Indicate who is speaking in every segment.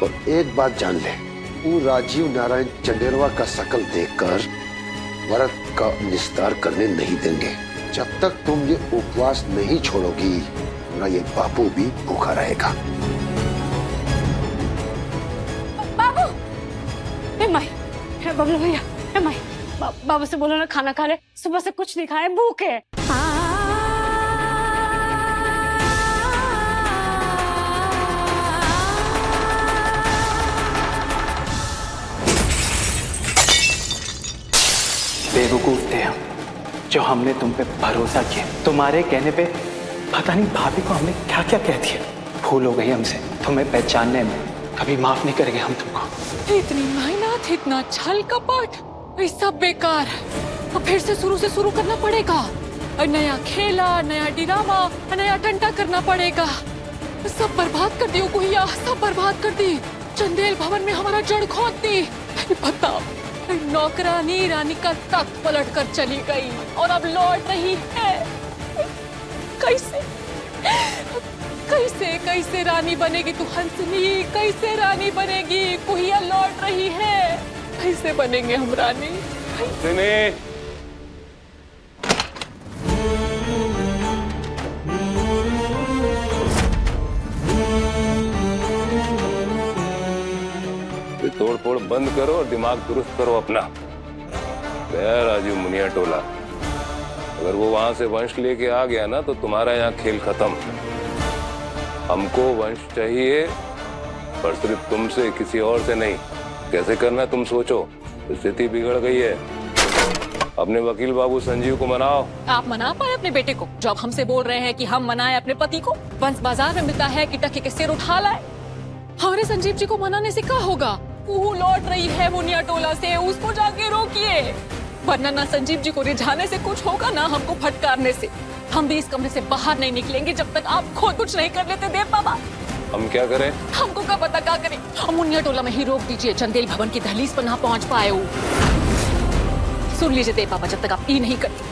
Speaker 1: और एक बात जान ले, वो राजीव नारायण चंडेलवा का शकल देखकर व्रत का निस्तार करने नहीं देंगे। जब तक तुम ये उपवास नहीं छोड़ोगी ना ये बाबू भी भूखा रहेगा।
Speaker 2: बाबू, बबलू भैया, बाबू से बोलो ना खाना खा ले, सुबह से कुछ नहीं खाए, भूख है।
Speaker 3: बेवकूफ थे हम, जो हमने तुम पे भरोसा किया। तुम्हारे कहने पे पता नहीं भाभी को हमने क्या क्या कह दिया। भूल हो गई हमसे, तुम्हें पहचानने में कभी माफ नहीं करेंगे हम तुमको।
Speaker 4: इतनी मेहनत, इतना छल कपट, ये सब बेकार। अब फिर से शुरू करना पड़ेगा। और नया खेला, नया ड्रामा, नया टंटा करना पड़ेगा। सब बर्बाद कर दी गुहिया, सब बर्बाद कर दी। चंदेल भवन में हमारा जड़ खोद दी। बताओ, नौकरानी रानी का तख्त पलट कर चली गई और अब लौट रही है। कैसे कैसे कैसे रानी बनेगी तू हंसनी? कैसे रानी बनेगी? गुहिया लौट रही है, कैसे बनेंगे हम रानी?
Speaker 5: तोड़ फोड़ बंद करो और दिमाग दुरुस्त करो अपना। गया राजीव मुनिया टोला, अगर वो वहां से वंश लेके आ गया ना तो तुम्हारा यहाँ खेल खत्म। हमको वंश चाहिए, पर सिर्फ तुमसे, किसी और से नहीं। कैसे करना तुम सोचो, स्थिति बिगड़ गई है। अपने वकील बाबू संजीव को मनाओ।
Speaker 4: आप मना पाए अपने बेटे को? जब हमसे बोल रहे हैं कि हम मनाए अपने पति को, वंश बाजार में मिलता है कि टके के सिर उठा लाए। हमारे संजीव जी को मनाने से क्या होगा? वो लौट रही है मुनिया टोला से, उसको जाके रोकिए, वरना ना संजीव जी को रिझाने से कुछ होगा, ना हमको फटकारने से। हम भी इस कमरे से बाहर नहीं निकलेंगे जब तक आप खुद कुछ नहीं कर लेते। देव बाबा,
Speaker 5: हम क्या करें?
Speaker 4: हमको क्या पता क्या करें। हम मुनिया टोला में ही रोक दीजिए, चंदेल भवन की दहलीज पर ना पहुंच पाए वो। सुन लीजिए देव बाबा, जब तक आप ये नहीं करते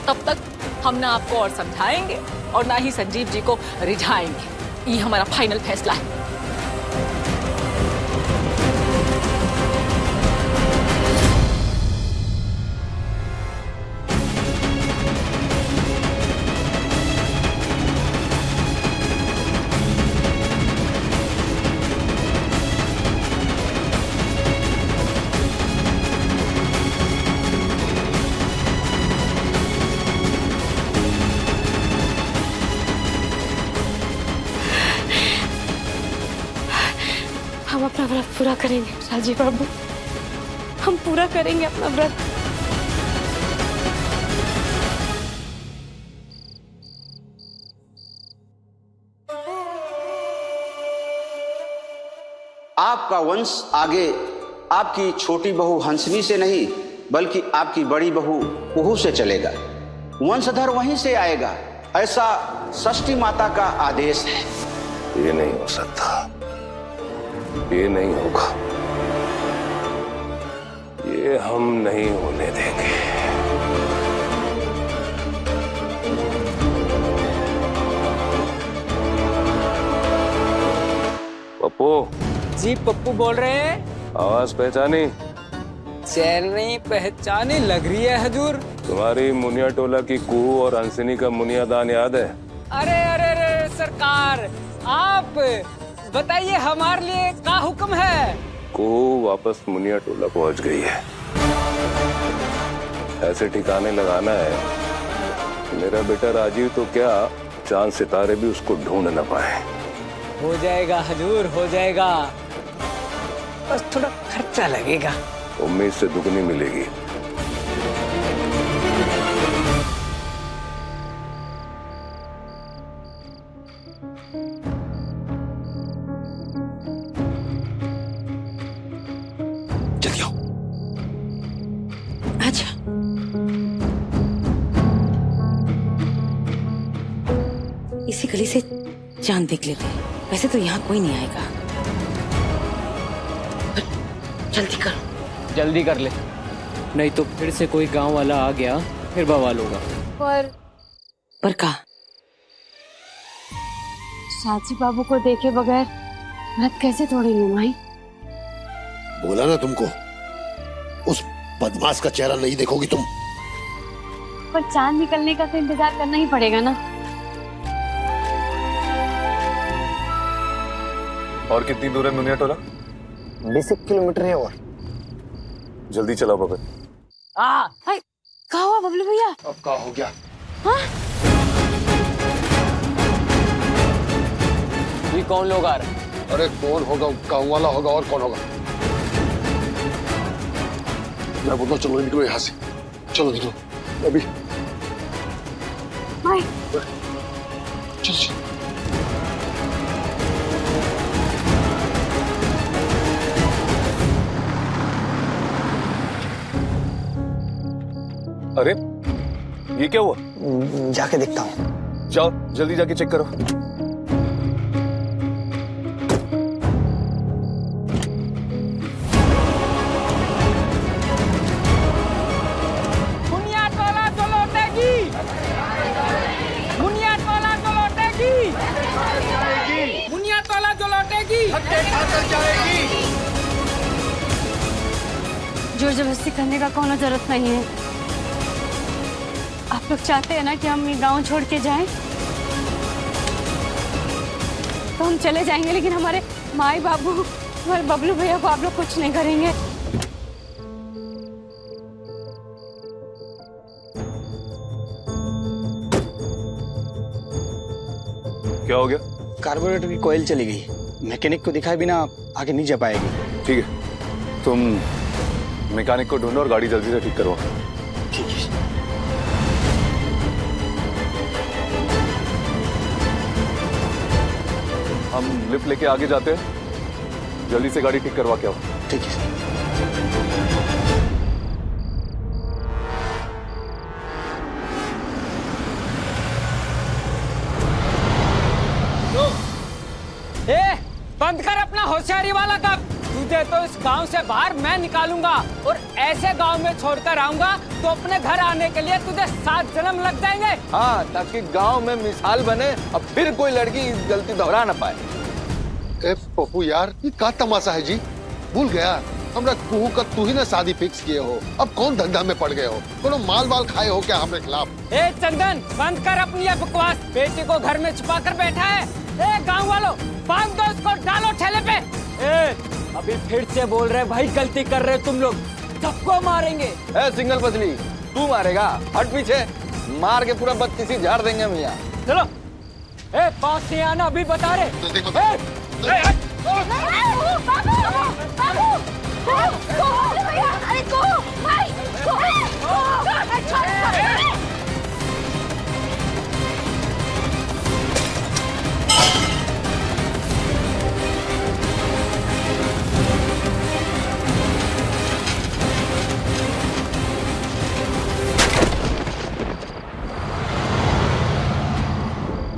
Speaker 4: तब तक हम ना आपको और समझाएंगे और ना ही संजीव जी को रिझाएंगे। ये हमारा फाइनल फैसला है।
Speaker 2: हम अपना व्रत पूरा करेंगे राजीव बाबू, हम पूरा करेंगे अपना व्रत।
Speaker 6: आपका वंश आगे आपकी छोटी बहू हंसनी से नहीं, बल्कि आपकी बड़ी बहू कुहू से चलेगा। वंशधर वहीं से आएगा, ऐसा षष्ठी माता का आदेश है।
Speaker 5: ये नहीं हो सकता, ये नहीं होगा, ये हम नहीं होने देंगे। पप्पू
Speaker 7: जी, पप्पू बोल रहे हैं।
Speaker 5: आवाज पहचानी?
Speaker 7: चैन नहीं पहचानी लग रही है हजूर।
Speaker 5: तुम्हारी मुनिया टोला की कुहू और हंसनी का मुनिया दान याद है?
Speaker 7: अरे अरे अरे सरकार, आप बताइए हमारे लिए क्या हुक्म है?
Speaker 5: कुहू वापस मुनिया टोला पहुंच गई है। ऐसे ठिकाने लगाना है मेरा बेटा राजीव तो क्या, चांद सितारे भी उसको ढूंढ न पाए।
Speaker 7: हो जाएगा हजूर, हो जाएगा, बस थोड़ा खर्चा लगेगा।
Speaker 5: उम्मीद से दुगनी मिलेगी।
Speaker 3: जल्दी आओ।
Speaker 2: अच्छा, इसी गली से चांद देख लेते हैं। वैसे तो यहाँ कोई नहीं आएगा, जल्दी करो।
Speaker 7: जल्दी कर ले, नहीं तो फिर से कोई गांव वाला आ गया, फिर बवाल होगा।
Speaker 2: पर का साची बाबू को देखे बगैर व्रत कैसे तोड़ेंगे माई?
Speaker 1: बोला ना तुमको, उस बदमाश का चेहरा नहीं देखोगी तुम।
Speaker 2: पर चांद निकलने का तो इंतजार करना ही पड़ेगा ना।
Speaker 8: और कितनी दूर है मुनिया टोला?
Speaker 6: 20 किलोमीटर है और।
Speaker 8: जल्दी चलाओ बबन।
Speaker 2: हाय, कहाँ हुआ बबलू भैया?
Speaker 1: अब क्या हो गया?
Speaker 7: ये कौन लोग आ रहे हैं?
Speaker 1: अरे कौन होगा? गाँव वाला होगा, और कौन होगा? मैं बोलता हूँ चलो निकलो यहाँ से, चलो निकलो अभी।
Speaker 2: हाय,
Speaker 1: चल चल।
Speaker 8: अरे ये क्या हुआ?
Speaker 6: जाके देखता हूँ।
Speaker 8: जाओ जल्दी जाके चेक करो।
Speaker 7: मुनिया टोला तो लौटेगी, मुनिया टोला तो लौटेगी, मुनिया टोला तो लौटेगी।
Speaker 2: जोर जबरदस्ती करने का कोनो जरूरत नहीं है। आप लोग चाहते हैं ना कि हम ये गांव छोड़ के जाएं, तो हम चले जाएंगे, लेकिन हमारे माई बाबू, हमारे बबलू भैया को आप लोग कुछ नहीं करेंगे।
Speaker 8: क्या हो गया?
Speaker 6: कार्बोरेटर की कोयल चली गई, मैकेनिक को दिखाए बिना आगे नहीं जा पाएगी।
Speaker 8: ठीक है, तुम मैकेनिक को ढूंढो और गाड़ी जल्दी से ठीक करवाओ।
Speaker 6: ठीक है।
Speaker 8: हम लिफ्ट लेके आगे जाते हैं, जल्दी से गाड़ी ठीक करवा के आओ।
Speaker 6: ठीक है।
Speaker 7: ए, बंद कर अपना होशियारी वाला काम। तुझे तो इस गांव से बाहर मैं निकालूंगा, और ऐसे गांव में छोड़कर आऊंगा तो अपने घर आने के लिए तुझे 7 जन्म लग जाएंगे।
Speaker 9: हाँ, ताकि गांव में मिसाल बने और फिर कोई लड़की इस गलती दोहरा ना पाए।
Speaker 1: ए पप्पू यार, ये का तमाशा है जी? भूल गया हमरा कुहू का तू ही ना शादी फिक्स किए हो, अब कौन धंधा में पड़ गए हो? कोनो माल वाल खाए हो क्या हमारे खिलाफ?
Speaker 7: ए चंदन, बंद कर अपनी ये बकवास। बेटी को घर में छुपा कर बैठा है। ए गांव वालों, बांध दो इसको, डालो ठेले पे। ए, अभी फिर से बोल रहे भाई, गलती कर रहे तुम लोग, सबको मारेंगे।
Speaker 9: ए सिंगल पतली, तू मारेगा? हट पीछे, मार के पूरा बत्तीसी झाड़ देंगे हम यहाँ।
Speaker 7: चलो। ए, पास नहीं आना, अभी बता रहे।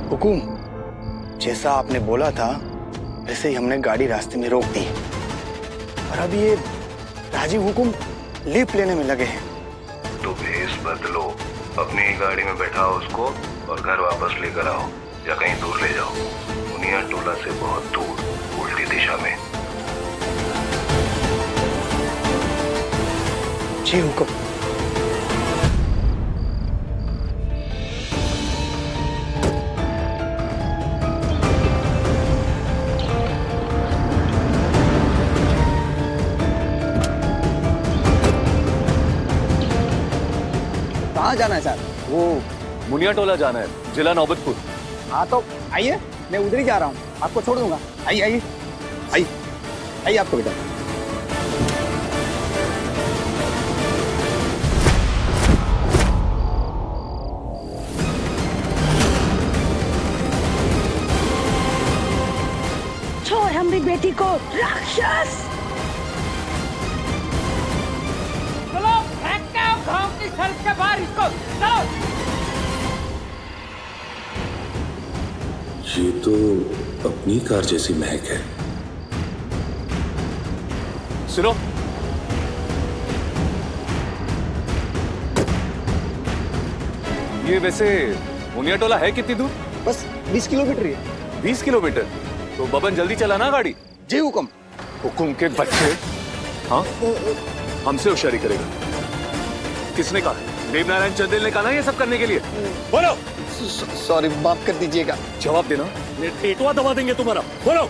Speaker 6: हुकुम, जैसा आपने बोला था वैसे ही हमने गाड़ी रास्ते में रोक दी, और अब ये राजीव हुकुम लीप लेने में लगे हैं।
Speaker 10: तो भेस बदलो, अपनी गाड़ी में बैठाओ उसको और घर वापस लेकर आओ, या कहीं दूर ले जाओ, मुनिया टोला से बहुत दूर, उल्टी दिशा में।
Speaker 6: जी हुकुम।
Speaker 9: कहाँ जाना है सर?
Speaker 8: वो मुनिया टोला जाना है, जिला नौबतपुर।
Speaker 9: हाँ तो आइए, मैं उधर ही जा रहा हूँ, आपको छोड़ दूंगा। आइए आइए आइए आइए, आपको बेटा।
Speaker 2: छोड़ हमारी बेटी को, राक्षस!
Speaker 7: चलो, फेंक के आओ गांव की सड़क के बाहर इसको। चलो।
Speaker 10: ये तो अपनी कार जैसी महक है।
Speaker 8: सुनो, ये वैसे मुनिया टोला है कितनी दूर?
Speaker 9: बस 20 किलोमीटर ही है।
Speaker 8: 20 किलोमीटर? तो बबन जल्दी चला ना गाड़ी।
Speaker 9: जी हुक्म।
Speaker 8: हुकुम के बच्चे, हाँ हमसे होशियारी करेगा? किसने कहा? देवनारायण चंदेल ने कहा ना ये सब करने के लिए? बोलो।
Speaker 9: सॉरी, माफ कर दीजिएगा।
Speaker 8: जवाब देना, टेटवा दबा देंगे तुम्हारा। बोलो।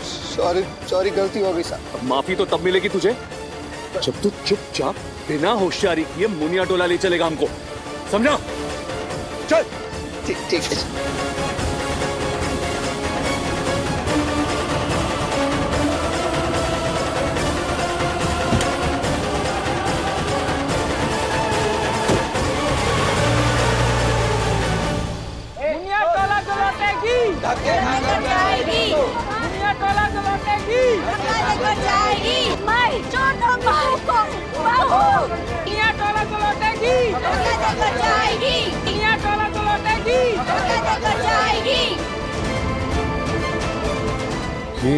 Speaker 9: सॉरी, गलती हो गई सर।
Speaker 8: अब माफी तो तब मिलेगी तुझे जब तू चुपचाप बिना होशियारी किए मुनिया टोला ले चलेगा हमको, समझा? चल।
Speaker 9: ठीक है।
Speaker 7: मुनिया टोला जो लौटेगी
Speaker 2: धक्के खाकर जाएगी,
Speaker 7: मुनिया टोला जो लौटेगी
Speaker 2: लेकर जाएगी। मैं छोड़ो बहू को, बहू
Speaker 7: मुनिया टोला जो लौटेगी
Speaker 2: लेकर जाएगी,
Speaker 7: मुनिया टोला जो लौटेगी
Speaker 2: लेकर जाएगी।
Speaker 8: ये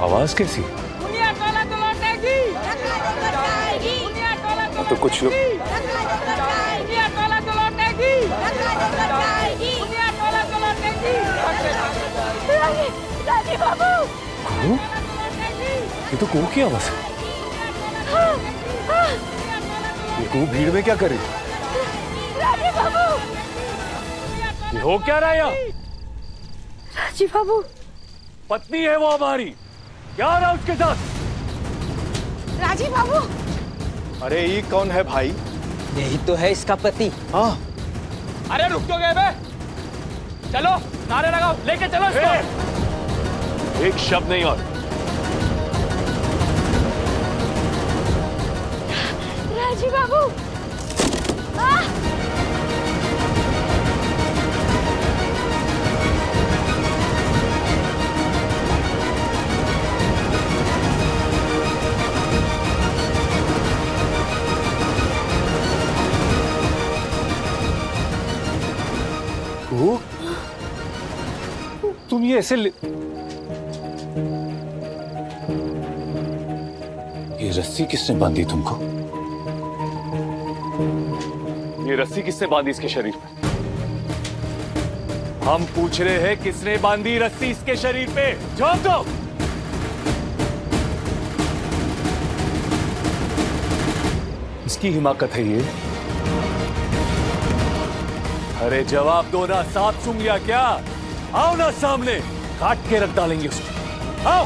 Speaker 8: आवाज कैसी?
Speaker 7: मुनिया टोला जो लौटेगी
Speaker 2: लेकर जाएगी,
Speaker 7: मुनिया टोला जो
Speaker 8: तो कुछ लोग
Speaker 2: लेकर जाएगी,
Speaker 7: मुनिया टोला जो लौटेगी
Speaker 2: लेकर जाएगी।
Speaker 7: मुनिया टोला जो लौटेगी
Speaker 2: राजी बाबू,
Speaker 8: ये तो कुहू की आवाज है। ये कुहू भीड़ में क्या कर रही है?
Speaker 2: राजी बाबू,
Speaker 8: ये हो क्या रहा है यहाँ?
Speaker 2: राजी बाबू,
Speaker 8: पत्नी है वो हमारी, क्या रहा उसके साथ?
Speaker 2: राजी बाबू।
Speaker 9: अरे ये कौन है भाई?
Speaker 7: यही तो है इसका पति।
Speaker 9: हाँ।
Speaker 7: अरे रुक क्यों गए बे? चलो नारे लगाओ, लेके चलो इसको।
Speaker 8: एक शब्द नहीं और।
Speaker 2: राजी बाबू,
Speaker 8: कुहू, तुम ये ऐसे ये रस्सी किसने बांधी तुमको? ये रस्सी किसने बांधी इसके शरीर पे? हम पूछ रहे हैं किसने बांधी रस्सी इसके शरीर पे? जवाब दो। इसकी हिमाकत है ये? अरे जवाब दो ना, साफ सुन लिया क्या? आओ ना सामने, काट के रख डालेंगे उसको। आओ।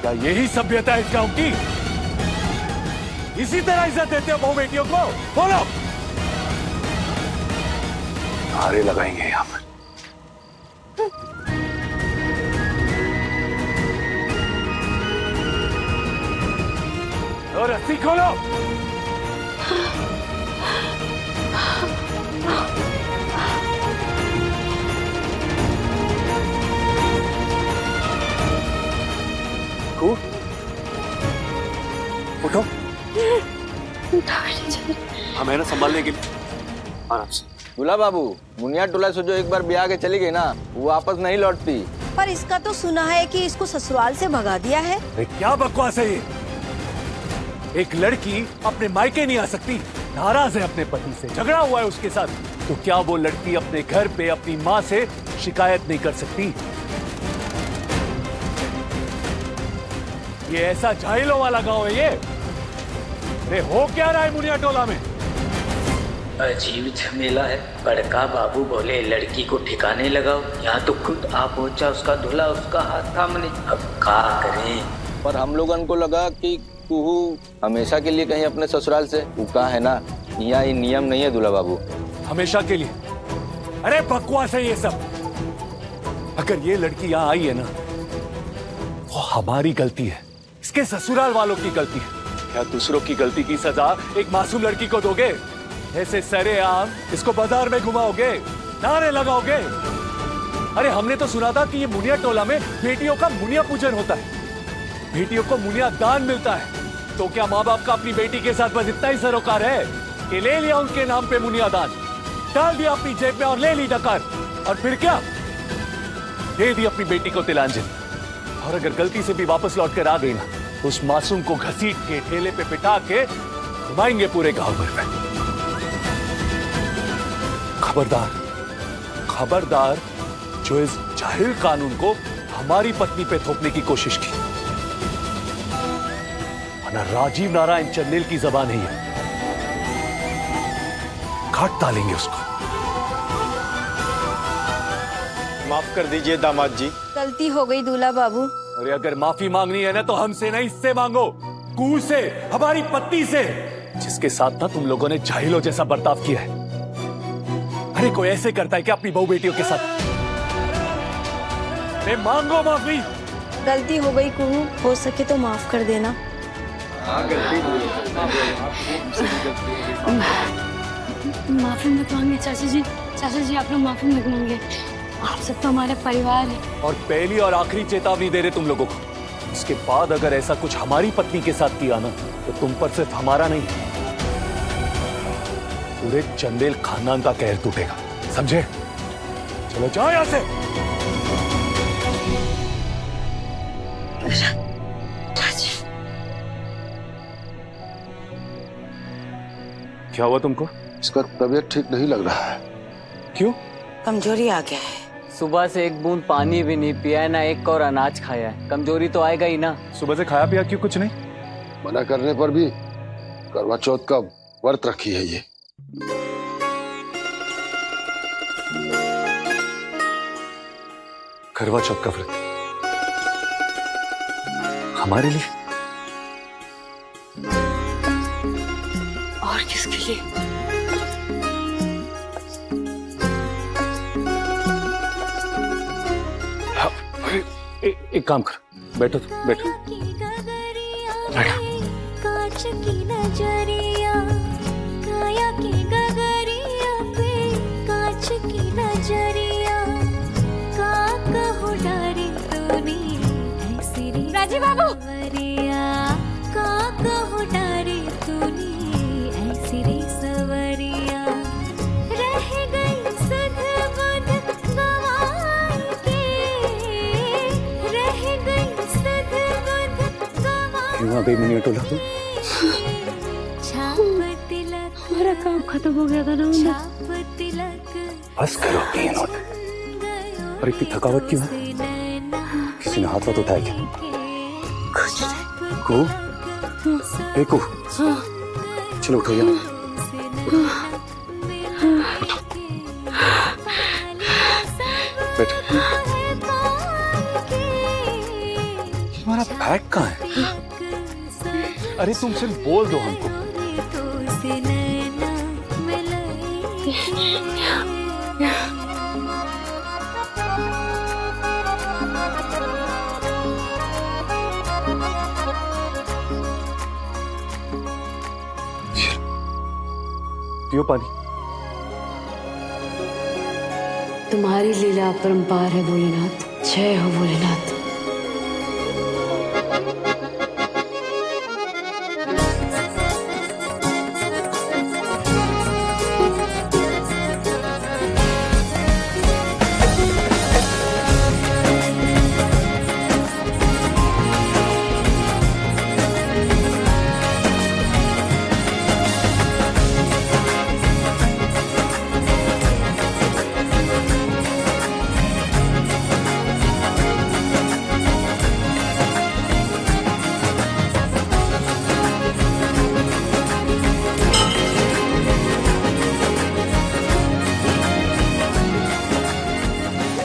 Speaker 8: क्या यही सभ्यता है इस गांव की? इसी तरह इज्जत देते हो बहू बेटियों को? बोलो। नारे लगाएंगे यहां पर। और रस्सी खोलो। उठो। हमें ना संभालने के लिए, आराम से।
Speaker 11: दूल्हा बाबू, मुनिया टोला से जो एक बार ब्याह के चली गई ना, वो वापस नहीं लौटती।
Speaker 12: पर इसका तो सुना है कि इसको ससुराल से भगा दिया है।
Speaker 8: अरे क्या बकवास है ये? एक लड़की अपने मायके नहीं आ सकती? नाराज है अपने पति से, झगड़ा हुआ है उसके साथ, तो क्या वो लड़की अपने घर पे अपनी माँ से शिकायत नहीं कर सकती? ये ऐसा जाहिलों वाला गांव है ये? अरे हो क्या रहा है मुनिया टोला में?
Speaker 13: अजीब झमेला है। बड़का बाबू बोले लड़की को ठिकाने लगाओ, यहाँ तो खुद आप पहुंचा उसका दूल्हा, उसका हाथ थामने। अब क्या करें?
Speaker 11: पर हम लोगन को लगा कि कुहू हमेशा के लिए कहीं अपने ससुराल से, वो कहा है ना, यहाँ ये नियम नहीं है दूल्हा बाबू।
Speaker 8: हमेशा के लिए? अरे बकवास है ये सब। अगर ये लड़की यहाँ आई है ना, वो हमारी गलती है, इसके ससुराल वालों की गलती है। क्या दूसरों की गलती की सजा एक मासूम लड़की को दोगे? ऐसे सरेआम इसको बाजार में घुमाओगे, नारे लगाओगे? अरे हमने तो सुना था कि ये मुनिया टोला में बेटियों का मुनिया पूजन होता है, बेटियों को मुनिया दान मिलता है। तो क्या माँ बाप का अपनी बेटी के साथ बस इतना ही सरोकार है कि ले लिया उनके नाम पे मुनिया दान, डाल दिया अपनी जेब में और ले ली डकार, और फिर क्या? दे दी अपनी बेटी को तिलांजलि। और अगर गलती से भी वापस लौट कर आ गई ना, उस मासूम को घसीट के ठेले पे बिठा के घुमाएंगे पूरे गांव भर में। खबरदार, खबरदार, जो इस जाहिल कानून को हमारी पत्नी पे थोपने की कोशिश की, वरना राजीव नारायण चंदेल की जबान ही है, काट डालेंगे उसको।
Speaker 9: माफ कर दीजिए दामाद जी।
Speaker 12: गलती हो गई दूल्हा बाबू।
Speaker 8: अरे अगर माफी मांगनी है ना तो हमसे नहीं, इससे मांगो, कुहू से, हमारी पत्नी से, जिसके साथ ना तुम लोगों ने जाहिलों जैसा बर्ताव किया है। अरे कोई ऐसे करता है क्या अपनी बहू बेटियों के साथ? मांगो माफी।
Speaker 12: गलती हो गई कुहू, हो सके तो माफ कर देना।
Speaker 2: माफी मत मांगे चाचा जी, चाचा जी आप लोग माफी मत मांगे, आप सब तो हमारे परिवार है।
Speaker 8: और पहली और आखिरी चेतावनी दे रहे तुम लोगों को, इसके बाद अगर ऐसा कुछ हमारी पत्नी के साथ किया ना तो तुम पर सिर्फ हमारा नहीं, पूरे चंदेल खानदान का कहर टूटेगा, समझे? चलो जाओ यहां से। क्या हुआ तुमको?
Speaker 1: इसका तबीयत ठीक नहीं लग रहा है।
Speaker 8: क्यों?
Speaker 14: कमजोरी आ गया है।
Speaker 7: सुबह से एक बूंद पानी भी नहीं पिया है, ना एक और अनाज खाया है, कमजोरी तो आएगा ही ना।
Speaker 8: सुबह से खाया पिया क्यों कुछ नहीं?
Speaker 1: मना करने पर भी करवा चौथ का व्रत रखी है ये।
Speaker 8: करवा चौथ का व्रत हमारे लिए
Speaker 2: और किसके लिए?
Speaker 8: हाँ, एक काम कर, बैठो तुम, बैठो बैठो।
Speaker 15: कांच की नजरिया, काया की गगरिया पे, कांच की नजरिया, का कहो डारे तूने ऐसी रे राजीव बाबू, का कहो डारे तूने ऐसी रे सवरिया, रह गई सुध बुध गवाई के, रह गई सुध बुध गवाई।
Speaker 8: क्यों अभी मिनट लगा तू?
Speaker 2: हमारा काम खत्म हो गया था ना उन्हें।
Speaker 8: बस करो कि इन्होंने, और इतनी थकावट क्यों है? किसी ने हाथ उठाया क्या?
Speaker 2: कुछ नहीं।
Speaker 8: को? को? चलो उठो यहाँ। उठो। बैठो। हमारा बैग कहाँ है? अरे तुम सिर्फ बोल दो हमको। पियो पानी।
Speaker 2: तुम्हारी लीला अपरंपार है भोलेनाथ, जय हो भोलेनाथ।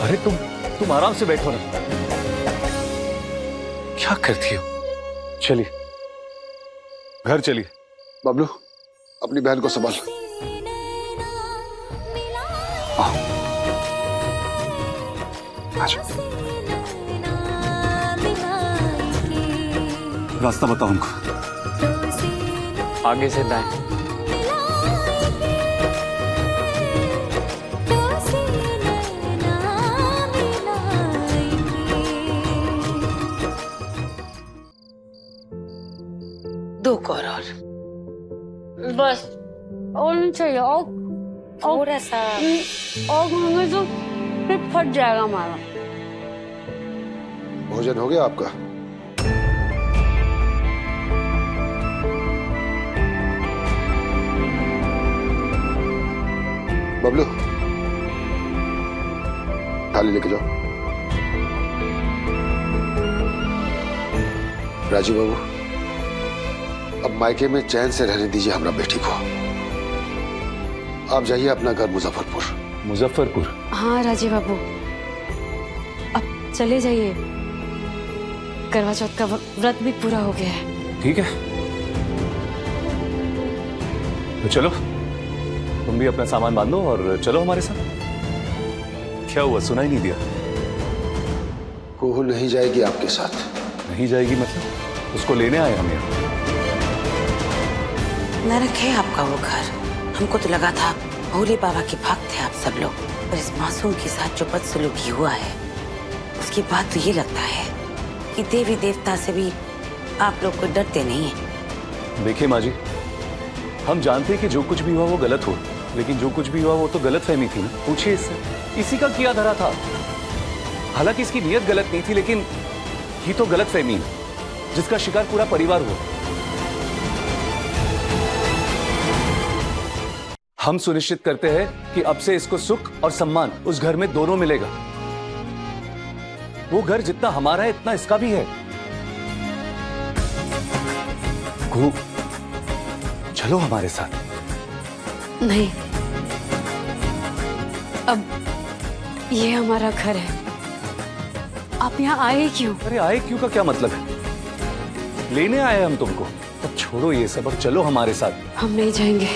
Speaker 8: अरे तुम आराम से बैठो ना, क्या करती हो? चलिए घर चलिए।
Speaker 1: बबलू अपनी बहन को संभाल।
Speaker 8: रास्ता बताओ हमको।
Speaker 7: आगे से दाएं।
Speaker 14: दो और
Speaker 2: बस और नहीं चाहिए। और
Speaker 14: थोड़ा सा
Speaker 2: और मांगे तो फिर फट जाएगा हमारा।
Speaker 1: भोजन हो गया आपका? बबलू थाली लेके जाओ। राजीव बाबू, अब मायके में चैन से रहने दीजिए हमारा बेटी को। आप जाइए अपना घर मुजफ्फरपुर।
Speaker 8: मुजफ्फरपुर?
Speaker 2: हाँ राजीव बाबू, अब चले जाइए। करवा चौथ का व्रत भी पूरा हो गया है।
Speaker 8: ठीक है, तो चलो, तुम भी अपना सामान बांध लो और चलो हमारे साथ। क्या हुआ, सुना ही नहीं दिया?
Speaker 1: कुहू नहीं जाएगी आपके साथ।
Speaker 8: नहीं जाएगी मतलब? उसको लेने आए हम यहाँ।
Speaker 14: न रखे आपका वो घर। हमको तो लगा था भोले बाबा के भक्त थे आप सब लोग, पर इस मासूम के साथ जो बदसलूकी हुआ है उसके बाद तो ये लगता है कि देवी देवता से भी आप लोग को डरते नहीं है।
Speaker 8: देखिए माँ जी, हम जानते हैं कि जो कुछ भी हुआ वो गलत हुआ, लेकिन जो कुछ भी हुआ वो तो गलत फहमी थी ना। पूछिए इससे, इसी का किया धरा था। हालांकि इसकी नीयत गलत नहीं थी, लेकिन ये तो गलत फहमी है जिसका शिकार पूरा परिवार हुआ। हम सुनिश्चित करते हैं कि अब से इसको सुख और सम्मान उस घर में दोनों मिलेगा। वो घर जितना हमारा है इतना इसका भी है। चलो हमारे साथ।
Speaker 2: नहीं, अब ये हमारा घर है। आप यहाँ आए क्यों?
Speaker 8: अरे आए क्यों का क्या मतलब है? लेने आए हम तुमको। अब छोड़ो ये सब और चलो हमारे साथ।
Speaker 2: हम नहीं जाएंगे।